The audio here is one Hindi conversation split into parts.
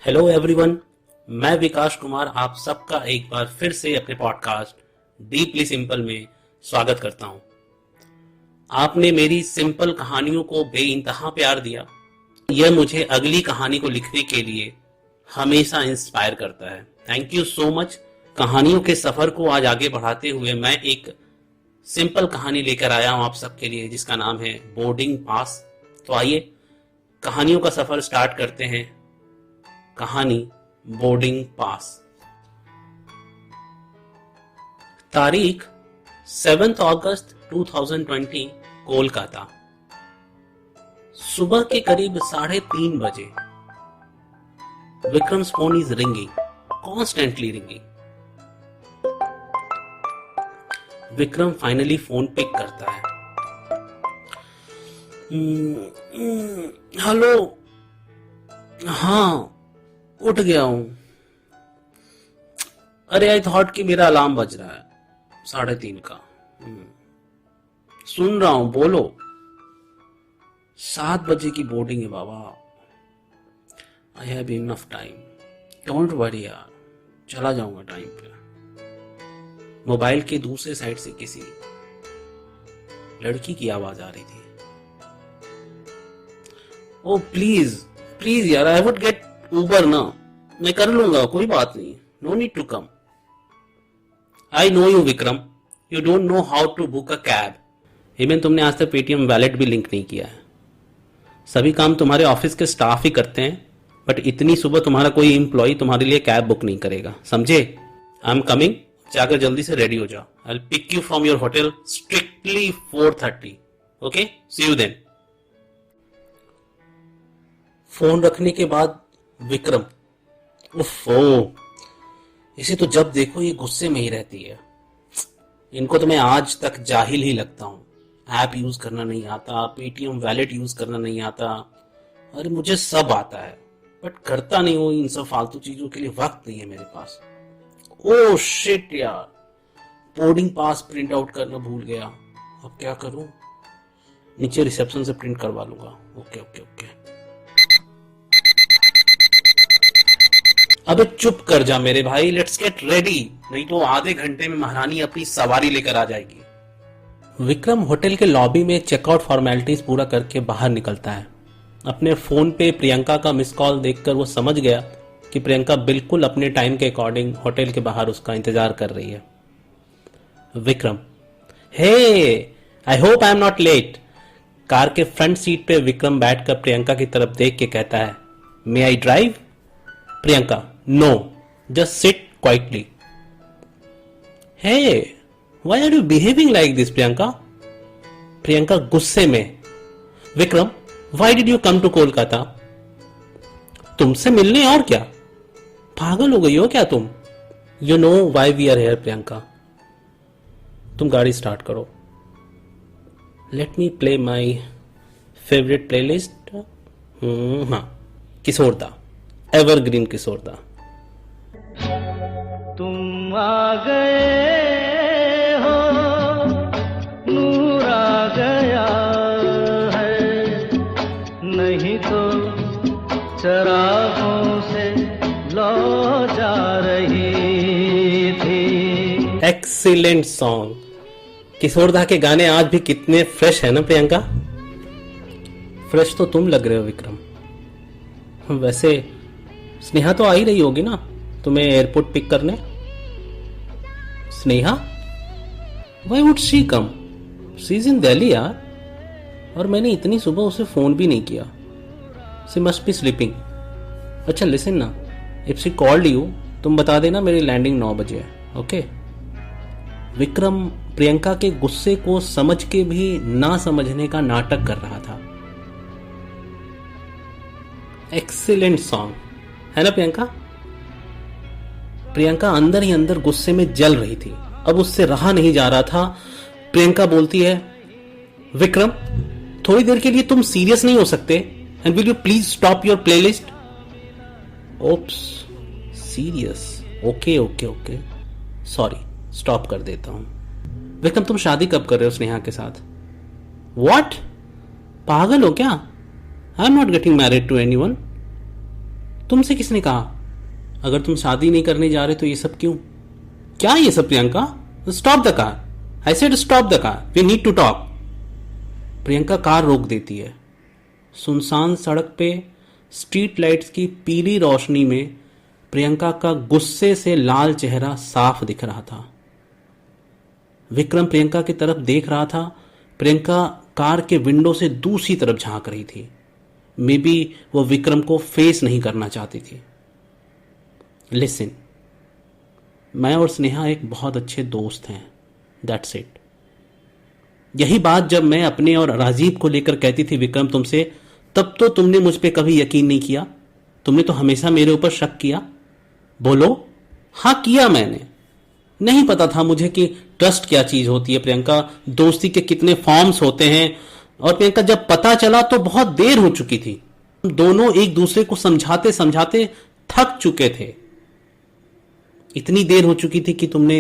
हेलो एवरीवन, मैं विकास कुमार आप सबका एक बार फिर से अपने पॉडकास्ट डीपली सिंपल में स्वागत करता हूं। आपने मेरी सिंपल कहानियों को बेइंतहा प्यार दिया। यह मुझे अगली कहानी को लिखने के लिए हमेशा इंस्पायर करता है। Thank you so much. कहानियों के सफर को आज आगे बढ़ाते हुए मैं एक सिंपल कहानी लेकर आया हूं आप सबके लिए, जिसका नाम है बोर्डिंग पास। तो आइए कहानियों का सफर स्टार्ट करते हैं। कहानी बोर्डिंग पास। तारीख 7 अगस्त 2020, कोलकाता। सुबह के करीब 3:30 बजे। Vikram's phone is ringing, constantly ringing. Vikram finally phone pick करता है। हेलो। हाँ, उठ गया हूं। अरे आई थॉट कि मेरा अलार्म बज रहा है 3:30 का। सुन रहा हूं, बोलो। 7 बजे की बोर्डिंग है बाबा। I have enough time, don't worry यार, चला जाऊंगा टाइम पे। मोबाइल के दूसरे साइड से किसी लड़की की आवाज आ रही थी। ओ प्लीज प्लीज यार, आई वुड गेट उबर ना, मैं कर लूंगा, कोई बात नहीं, no need to come. I know you Vikram, you don't know how to book a cab. Even तुमने आज तक पेटीएम वैलेट भी लिंक नहीं किया है। सभी काम तुम्हारे ऑफिस के स्टाफ ही करते हैं, बट इतनी सुबह तुम्हारा कोई एम्प्लॉय तुम्हारे लिए कैब बुक नहीं करेगा, समझे? आई एम कमिंग, जाकर जल्दी से रेडी हो जाओ। I will pick you from your hotel strictly 4:30। Okay, see you then. Phone रखने के बाद विक्रम, उफ़ो, इसे तो जब देखो ये गुस्से में ही रहती है। इनको तो मैं आज तक जाहिल ही लगता हूं। ऐप यूज करना नहीं आता, पेटीएम वैलेट यूज करना नहीं आता। अरे मुझे सब आता है, बट करता नहीं हूं। इन सब फालतू चीजों के लिए वक्त नहीं है मेरे पास। ओ शिट यार, बोर्डिंग पास प्रिंट आउट करना भूल गया। अब क्या करूं? नीचे रिसेप्शन से प्रिंट करवा लूंगा। Okay okay okay. अबे चुप कर जा मेरे भाई, लेट्स गेट रेडी, नहीं तो आधे घंटे में महारानी अपनी सवारी लेकर आ जाएगी। विक्रम होटल के लॉबी में चेकआउट फॉर्मेलिटीज पूरा करके बाहर निकलता है। अपने फोन पे प्रियंका का मिस कॉल देखकर वो समझ गया कि प्रियंका बिल्कुल अपने टाइम के अकॉर्डिंग होटल के बाहर उसका इंतजार कर रही है। Vikram, hey, I hope I am not late. Car के फ्रंट सीट पे विक्रम बैठकर प्रियंका की तरफ देख के कहता है, may I drive? Priyanka, no, just sit quietly. Hey, why are you behaving like this, Priyanka? Priyanka गुस्से में, Vikram, why did you come to Kolkata? तुमसे मिलने और क्या? पागल हो गई हो क्या तुम? You know why we are here, Priyanka. तुम गाड़ी स्टार्ट करो. Let me play my favorite playlist. हाँ, किशोरदा, एवरग्रीन किशोरदा. तुम आ गए हो, नूर आ गया है, नहीं तो चरागों से लौ जा रही थी। Excellent song. किशोरदा के गाने आज भी कितने फ्रेश है ना प्रियंका? फ्रेश तो तुम लग रहे हो विक्रम। वैसे स्नेहा तो आ ही रही होगी ना तुम्हें एयरपोर्ट पिक करने? Sneha? Why would she come? She is in Delhi यार। और मैंने इतनी सुबह उसे फोन भी नहीं किया। She must be sleeping. अच्छा लिसन ना, if she called you, तुम बता देना मेरी लैंडिंग 9 बजे है। ओके? विक्रम प्रियंका के गुस्से को समझ के भी ना समझने का नाटक कर रहा था। एक्सीलेंट सॉन्ग है ना प्रियंका? प्रियंका अंदर ही अंदर गुस्से में जल रही थी। अब उससे रहा नहीं जा रहा था। प्रियंका बोलती है, विक्रम, थोड़ी देर के लिए तुम सीरियस नहीं हो सकते? And will you please stop your playlist? Oops, serious? Okay okay okay, sorry, stop कर देता हूं। विक्रम, तुम शादी कब कर रहे हो स्नेहा के साथ? व्हाट? पागल हो क्या? I am not getting married to anyone. तुमसे किसने कहा? अगर तुम शादी नहीं करने जा रहे तो ये सब क्यों? क्या ये सब Priyanka? Stop the car, I said stop the car, we need to talk. Priyanka car रोक देती है। सुनसान सड़क पे स्ट्रीट लाइट्स की पीली रोशनी में प्रियंका का गुस्से से लाल चेहरा साफ दिख रहा था। विक्रम प्रियंका की तरफ देख रहा था। प्रियंका कार के विंडो से दूसरी तरफ झांक रही थी। मे बी वो विक्रम को फेस नहीं करना चाहती थी। लिसन, मैं और स्नेहा एक बहुत अच्छे दोस्त हैं, दैट्स इट। यही बात जब मैं अपने और राजीव को लेकर कहती थी विक्रम तुमसे, तब तो तुमने मुझ पे कभी यकीन नहीं किया। तुमने तो हमेशा मेरे ऊपर शक किया। बोलो। हाँ किया मैंने। नहीं पता था मुझे कि ट्रस्ट क्या चीज होती है प्रियंका, दोस्ती के कितने फॉर्म्स होते हैं। और प्रियंका जब पता चला तो बहुत देर हो चुकी थी। हम दोनों एक दूसरे को समझाते समझाते थक चुके थे। इतनी देर हो चुकी थी कि तुमने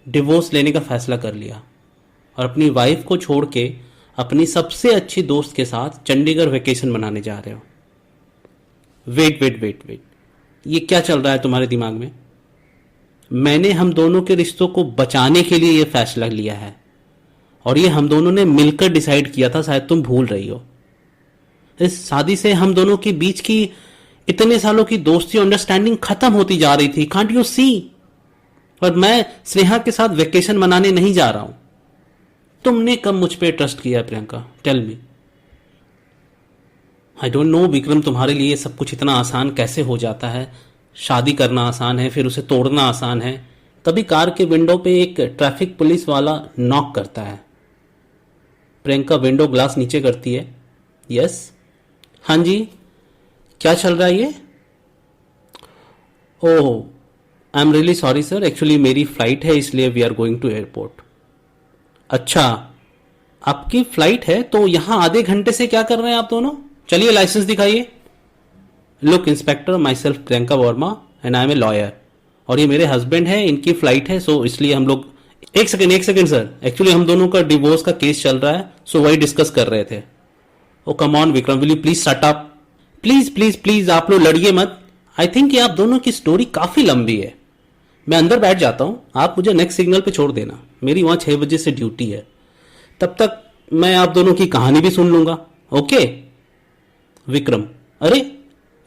डिवोर्स लेने का फैसला कर लिया और अपनी वाइफ को छोड़ के अपनी सबसे अच्छी दोस्त के साथ चंडीगढ़ वेकेशन मनाने जा रहे हो। वेट वेट वेट वेट, ये क्या चल रहा है तुम्हारे दिमाग में? मैंने हम दोनों के रिश्तों को बचाने के लिए यह फैसला लिया है और ये हम दोनों ने मिलकर डिसाइड किया था, शायद तुम भूल रही हो। इस शादी से हम दोनों के बीच की इतने सालों की दोस्ती और अंडरस्टैंडिंग खत्म होती जा रही थी। Can't you see? और मैं स्नेहा के साथ वेकेशन मनाने नहीं जा रहा हूं। तुमने कब मुझ पे ट्रस्ट किया Priyanka? Tell me. I don't know Vikram, तुम्हारे लिए सब कुछ इतना आसान कैसे हो जाता है? शादी करना आसान है, फिर उसे तोड़ना आसान है। तभी कार के विंडो पे एक ट्रैफिक पुलिस वाला नॉक करता है। प्रियंका विंडो ग्लास नीचे करती है। यस। हाँ जी, क्या चल रहा है ये? Oh, I am really sorry sir, actually मेरी फ्लाइट है इसलिए we are going to airport. अच्छा, आपकी फ्लाइट है तो यहां आधे घंटे से क्या कर रहे हैं आप दोनों? चलिए लाइसेंस दिखाइए। Look inspector, myself Priyanka Verma and I am a lawyer. और ये मेरे हस्बैंड है, इनकी फ्लाइट है, सो इसलिए हम लोग। एक सेकेंड सर, एक्चुअली हम दोनों का डिवोर्स का केस चल रहा है, सो वही डिस्कस कर रहे थे। Oh come on Vikram, will you please shut up? Please please please, आप लोग लड़िए मत। आई थिंक आप दोनों की स्टोरी काफी लंबी है। मैं अंदर बैठ जाता हूं, आप मुझे नेक्स्ट सिग्नल पे छोड़ देना। मेरी वहां 6 बजे से ड्यूटी है। तब तक मैं आप दोनों की कहानी भी सुन लूंगा। ओके? विक्रम, अरे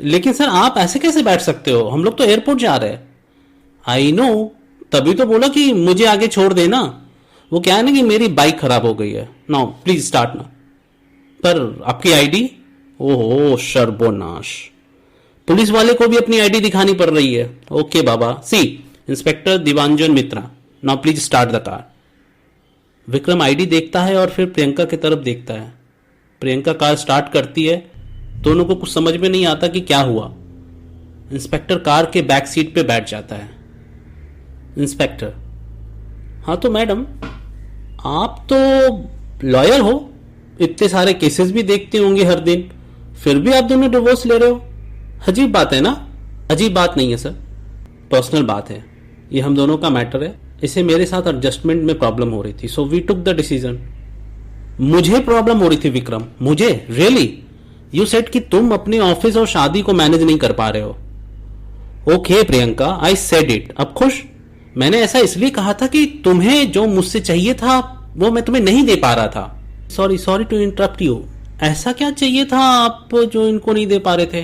लेकिन सर आप ऐसे कैसे बैठ सकते हो? हम लोग तो एयरपोर्ट जा रहे हैं। आई नो, तभी तो बोला कि मुझे आगे छोड़ देना। वो क्या है ना कि मेरी बाइक खराब हो गई है। नाउ प्लीज स्टार्ट ना। पर आपकी आईडी? ओहो शर्बोनाश, पुलिस वाले को भी अपनी आईडी दिखानी पड़ रही है। ओके बाबा, see inspector Diwanjan Mitra, now please start the car. Vikram ID देखता है और फिर प्रियंका की तरफ देखता है। प्रियंका कार स्टार्ट करती है। दोनों को कुछ समझ में नहीं आता कि क्या हुआ। इंस्पेक्टर कार के बैक सीट पे बैठ जाता है। इंस्पेक्टर, हाँ तो मैडम, आप तो लॉयर हो, इतने सारे केसेस भी देखते होंगे हर दिन, फिर भी आप दोनों डिवोर्स ले रहे हो। अजीब बात है ना? अजीब बात नहीं है सर, पर्सनल बात है। ये हम दोनों का मैटर है। इसे मेरे साथ एडजस्टमेंट में प्रॉब्लम हो रही थी, so we took the decision. मुझे प्रॉब्लम हो रही थी विक्रम? मुझे? रियली? यू सेड कि तुम अपने ऑफिस और शादी को मैनेज नहीं कर पा रहे हो। Okay Priyanka, I said it. अब खुश? मैंने ऐसा इसलिए कहा था कि तुम्हें जो मुझसे चाहिए था वो मैं तुम्हें नहीं दे पा रहा था। Sorry to interrupt you. ऐसा क्या चाहिए था आप जो इनको नहीं दे पा रहे थे?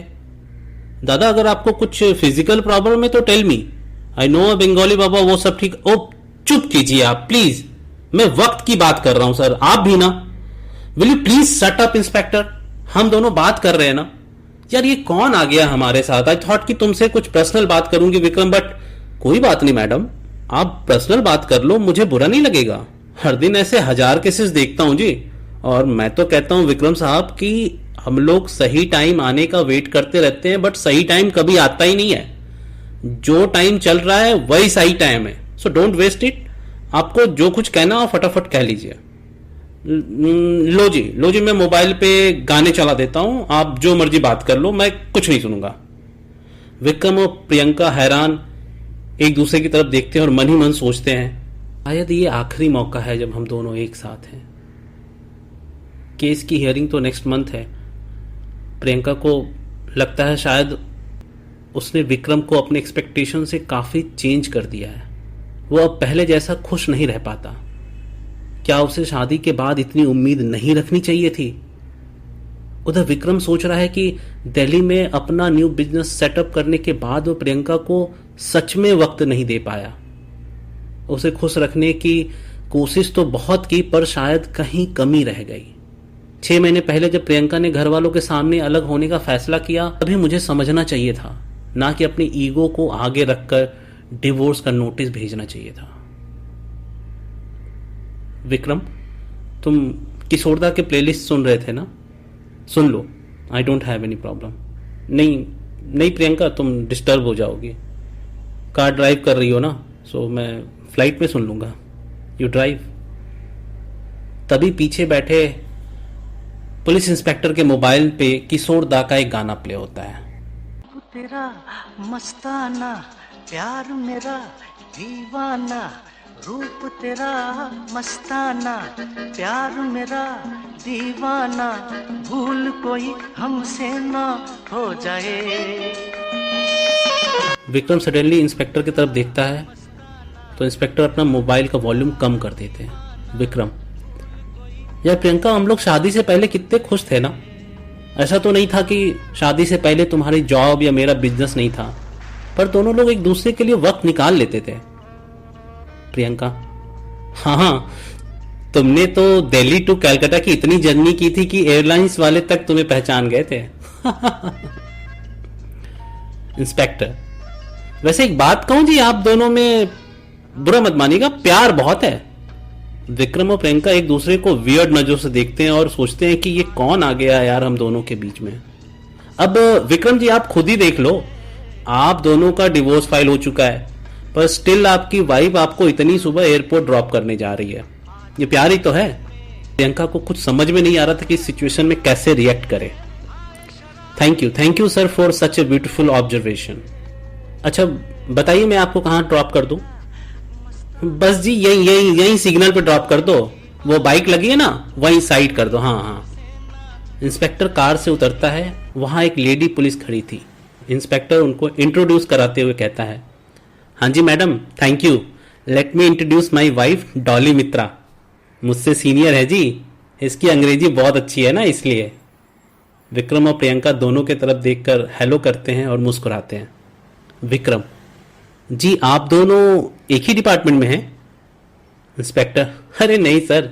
दादा, अगर आपको कुछ फिजिकल प्रॉब्लम है तो tell me. I know Bengali बाबा, वो सब ठीक। ओ चुप कीजिए आप प्लीज, मैं वक्त की बात कर रहा हूं सर, आप भी ना। Will you please shut up inspector, हम दोनों बात कर रहे हैं ना। यार ये कौन आ गया हमारे साथ? आई थॉट कि तुमसे कुछ पर्सनल बात करूंगी विक्रम, बट कोई बात नहीं मैडम, आप पर्सनल बात कर लो, मुझे बुरा नहीं लगेगा। हर दिन ऐसे 1000 केसेस देखता हूं जी। और मैं तो कहता हूं विक्रम साहब कि हम लोग सही टाइम आने का वेट करते रहते हैं, बट सही टाइम कभी आता ही नहीं है। जो टाइम चल रहा है वही सही टाइम है, सो डोंट वेस्ट इट। आपको जो कुछ कहना हो फटाफट कह लीजिए। लो जी, मैं मोबाइल पे गाने चला देता हूं, आप जो मर्जी बात कर लो, मैं कुछ नहीं सुनूंगा। विक्रम और प्रियंका हैरान एक दूसरे की तरफ देखते हैं और मन ही मन सोचते हैं, शायद ये आखिरी मौका है जब हम दोनों एक साथ हैं। केस की हियरिंग तो नेक्स्ट मंथ है। प्रियंका को लगता है शायद उसने विक्रम को अपने एक्सपेक्टेशन से काफी चेंज कर दिया है। वो अब पहले जैसा खुश नहीं रह पाता। क्या उसे शादी के बाद इतनी उम्मीद नहीं रखनी चाहिए थी? उधर विक्रम सोच रहा है कि दिल्ली में अपना न्यू बिजनेस सेटअप करने के बाद वो प्रियंका को सच में वक्त नहीं दे पाया। उसे खुश रखने की कोशिश तो बहुत की, पर शायद कहीं कमी रह गई। 6 महीने पहले जब प्रियंका ने घर वालों के सामने अलग होने का फैसला किया, तभी मुझे समझना चाहिए था, ना कि अपनी ईगो को आगे रखकर डिवोर्स का नोटिस भेजना चाहिए था। विक्रम, तुम किशोरदा के प्लेलिस्ट सुन रहे थे ना? सुन लो, I don't have any problem. नहीं नहीं प्रियंका, तुम डिस्टर्ब हो जाओगी। कार ड्राइव कर रही हो ना, सो मैं फ्लाइट में सुन लूंगा। You drive. तभी पीछे बैठे पुलिस इंस्पेक्टर के मोबाइल पे किशोरदा का एक गाना प्ले होता है। तेरा मस्ताना, प्यार मेरा दीवाना, रूप तेरा मस्ताना, प्यार मेरा दीवाना, भूल कोई हमसे ना हो जाए। विक्रम सडनली इंस्पेक्टर की तरफ देखता है तो इंस्पेक्टर अपना मोबाइल का वॉल्यूम कम कर देते हैं। विक्रम, यार प्रियंका, हम लोग शादी से पहले कितने खुश थे ना। ऐसा तो नहीं था कि शादी से पहले तुम्हारी जॉब या मेरा बिजनेस नहीं था, पर दोनों लोग एक दूसरे के लिए वक्त निकाल लेते थे। प्रियंका, हाँ, तुमने तो दिल्ली टू कलकत्ता की इतनी जर्नी की थी कि एयरलाइंस वाले तक तुम्हें पहचान गए थे। इंस्पेक्टर, वैसे एक बात कहूं जी, आप दोनों में, बुरा मत मानिएगा, प्यार बहुत है। विक्रम और प्रियंका एक दूसरे को वियर्ड नजरों से देखते हैं और सोचते हैं कि ये कौन आ गया यार हम दोनों के बीच में। अब विक्रम जी, आप खुद ही देख लो, आप दोनों का डिवोर्स फाइल हो चुका है, पर स्टिल आपकी वाइफ आपको इतनी सुबह एयरपोर्ट ड्रॉप करने जा रही है। ये प्यार ही तो है। प्रियंका को कुछ समझ में नहीं आ रहा था कि इस सिचुएशन में कैसे रिएक्ट करे। Thank you sir for such a beautiful observation. अच्छा बताइए, मैं आपको कहां ड्रॉप कर दूं? बस जी यही सिग्नल पे ड्रॉप कर दो, वो बाइक लगी है ना, वहीं साइड कर दो। हाँ। इंस्पेक्टर कार से उतरता है, वहां एक लेडी पुलिस खड़ी थी। इंस्पेक्टर उनको इंट्रोड्यूस कराते हुए कहता है, हाँ जी madam, thank you, let me introduce my wife Dolly Mitra. मुझसे सीनियर है जी, इसकी अंग्रेजी बहुत अच्छी है ना, इसलिए। विक्रम और प्रियंका दोनों के तरफ देखकर हेलो करते हैं और मुस्कुराते हैं। विक्रम, जी आप दोनों एक ही डिपार्टमेंट में हैं? इंस्पेक्टर, अरे नहीं सर,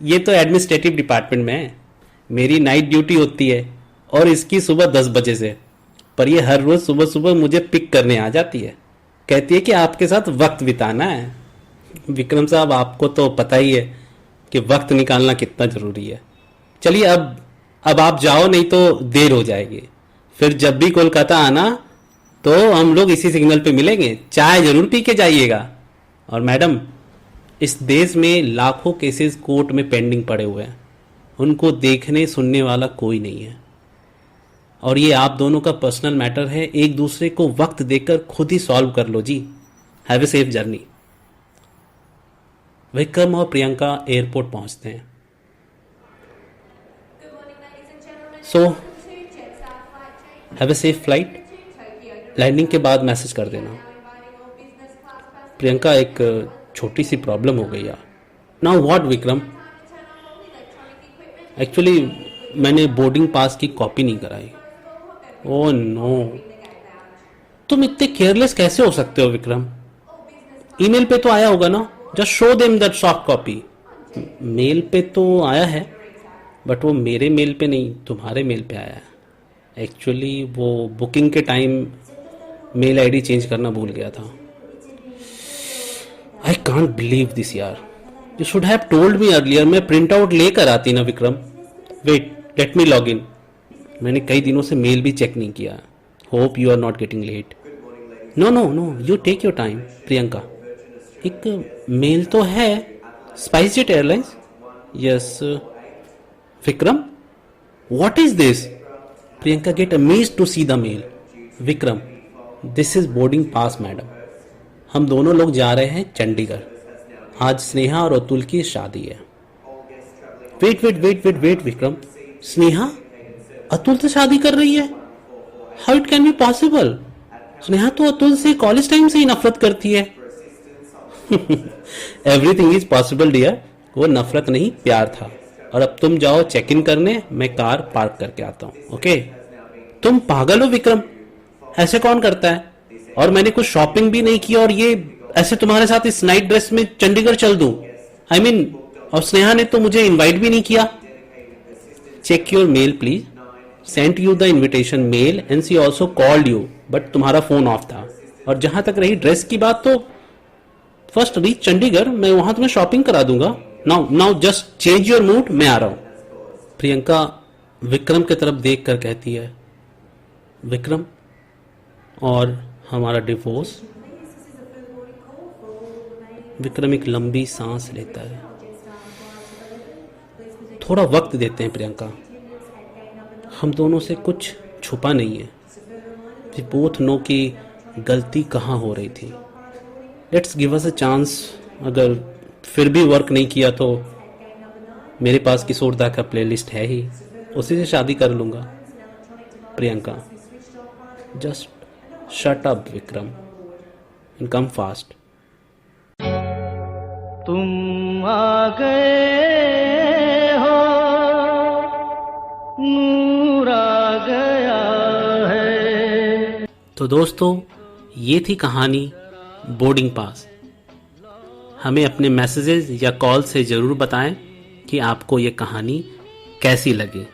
ये तो एडमिनिस्ट्रेटिव डिपार्टमेंट में है। मेरी नाइट ड्यूटी होती है और इसकी सुबह 10 बजे से, पर ये हर रोज सुबह सुबह मुझे पिक करने आ जाती है, कहती है कि आपके साथ वक्त बिताना है। विक्रम साहब, आपको तो पता ही है कि वक्त निकालना कितना जरूरी है। चलिए अब आप जाओ, नहीं तो देर हो जाएगी। फिर जब भी कोलकाता आना तो हम लोग इसी सिग्नल पे मिलेंगे, चाय जरूर पी के जाइएगा। और मैडम, इस देश में लाखों केसेस कोर्ट में पेंडिंग पड़े हुए हैं, उनको देखने सुनने वाला कोई नहीं है, और ये आप दोनों का पर्सनल मैटर है। एक दूसरे को वक्त देकर खुद ही सॉल्व कर लो जी। Have a safe journey. Vikram और प्रियंका एयरपोर्ट पहुंचते हैं। So have a safe flight. Landing के बाद मैसेज कर देना। प्रियंका, एक छोटी सी प्रॉब्लम हो गई यार। Now what Vikram? एक्चुअली मैंने बोर्डिंग पास की कॉपी नहीं कराई। ओह नो, तुम इतने केयरलेस कैसे हो सकते हो विक्रम? ईमेल पे तो आया होगा ना, just show them that soft copy. Mail पे तो आया है, बट वो मेरे मेल पे नहीं, तुम्हारे मेल पे आया है। एक्चुअली वो बुकिंग के टाइम मेल आईडी चेंज करना भूल गया था। आई कांट बिलीव दिस यार, you should have told me earlier. मैं प्रिंट आउट लेकर आती ना Vikram. Wait, let me log in. मैंने कई दिनों से मेल भी चेक नहीं किया। Hope you are not getting late. No, you take your time. Priyanka, एक मेल तो है, SpiceJet airlines. Yes. Vikram, what is this? Priyanka get amazed to see the mail. Vikram, this is boarding pass madam. हम दोनों लोग जा रहे हैं चंडीगढ़। आज स्नेहा और अतुल की शादी है। वेट विक्रम, स्नेहा अतुल से शादी कर रही है? How it can be possible? Sneha तो अतुल से कॉलेज टाइम से ही नफरत करती है। एवरीथिंग इज पॉसिबल डियर, वो नफरत नहीं प्यार था। और अब तुम जाओ चेक इन करने, मैं कार पार्क करके आता हूँ। ओके? तुम पागल हो विक्रम, ऐसे कौन करता है? और मैंने कुछ शॉपिंग भी नहीं की और ये ऐसे तुम्हारे साथ इस नाइट ड्रेस में चंडीगढ़ चल दूं? आई मीन, और स्नेहा ने तो मुझे इनवाइट भी नहीं किया। Check your mail please, sent you the invitation mail and see also called you, but तुम्हारा फोन ऑफ था। और जहां तक रही ड्रेस की बात, तो फर्स्ट रीच चंडीगढ़, मैं वहां तुम्हें शॉपिंग करा दूंगा। Now just change your mood, मैं आ रहा हूं। प्रियंका विक्रम की तरफ देख कर कहती है, विक्रम और हमारा डिवोर्स? विक्रम एक लंबी सांस लेता है। थोड़ा वक्त देते हैं प्रियंका, हम दोनों से कुछ छुपा नहीं है। वी बोथ नो कि गलती कहाँ हो रही थी। Let's give us a chance. अगर फिर भी वर्क नहीं किया तो मेरे पास किशोरदा का प्लेलिस्ट है ही, उसी से शादी कर लूंगा। Priyanka, just shut up Vikram and come fast. तुम आ गए हो, नूर आ गया है। तो दोस्तों, ये थी कहानी बोर्डिंग पास। हमें अपने मैसेजेस या कॉल से ज़रूर बताएं कि आपको ये कहानी कैसी लगी।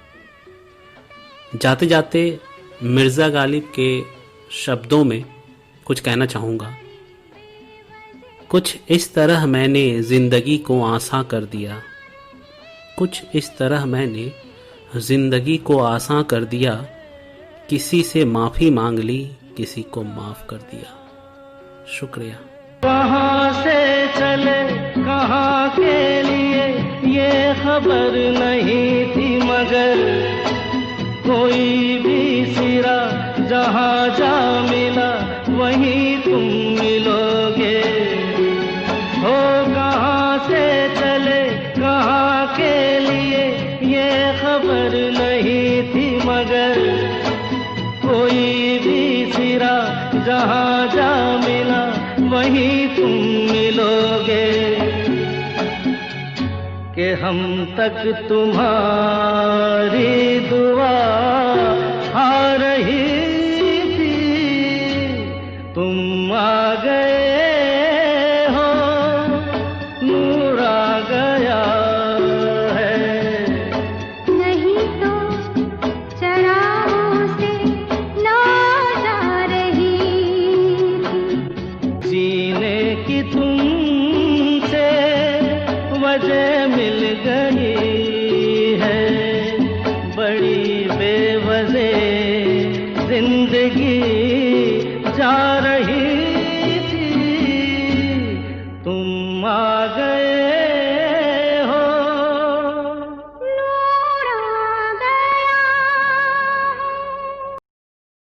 जाते जाते मिर्ज़ा गालिब के शब्दों में कुछ कहना चाहूँगा। कुछ इस तरह मैंने ज़िंदगी को आसान कर दिया, कुछ इस तरह मैंने ज़िंदगी को आसान कर दिया। किसी से माफ़ी मांग ली, किसी को माफ़ कर दिया। शुक्रिया। कहाँ से चले कहाँ के लिए ये खबर नहीं थी, मगर कोई भी सिरा जहाँ जा मिला वहीं तुम मिलोगे। हो कहाँ से चले कहाँ के लिए ये खबर नहीं थी, मगर कोई भी सिरा जहाँ जा मिला वहीं तुम मिलोगे। कि हम तक तुम्हारी दुआ आ रही थी, तुम आ गए हो, नूर आ गया है। नहीं तो चरागों से ना जा रही थी, जीने की तुमसे वजह मिल गई है। बड़ी बेवजह जिंदगी जा